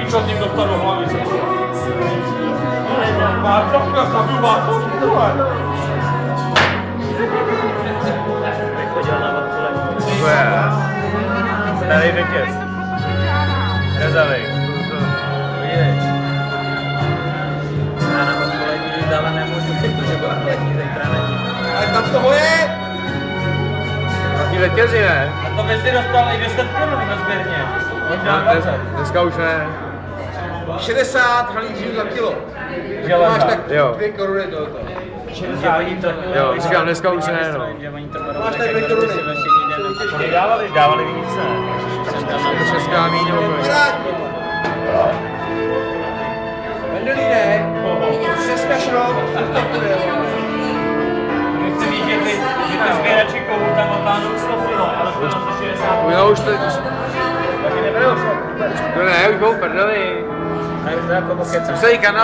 Co s ním dostal do hlavy? Václavka zabil Václavku, tohle. Vychodil na Václavku. To je starý vítěz. Rezavej. Vidíš. Já na Václavku jít dále nemůžu, protože Václavku zítra není. Ale tam toho je! Taky vítězi, ne? A to by si dostal i 10 korun na sběrně. Možná 20. Dneska už ne. 60 halířů za kilo. Železa. Máš tak Jo. 2 koruny tohoto. 60 oni to... Jo, říkám, dneska už ne, no. Že oni to berou Máš tak, tak jako 2 kdyby koruny. si ve všední den Kolik dávali? Dávali víc, ne? jsem tam na Česká míň nebo kolik? Vendelíne, Česká šrot, Chci vidět, že ty sběrači kovů tam odtáhnou 100 kilo, ale to jenom za 60. No už teď... Taky neberou. To ne, už budou prdeli. Tak to jako pokecám. Už se jí kanál.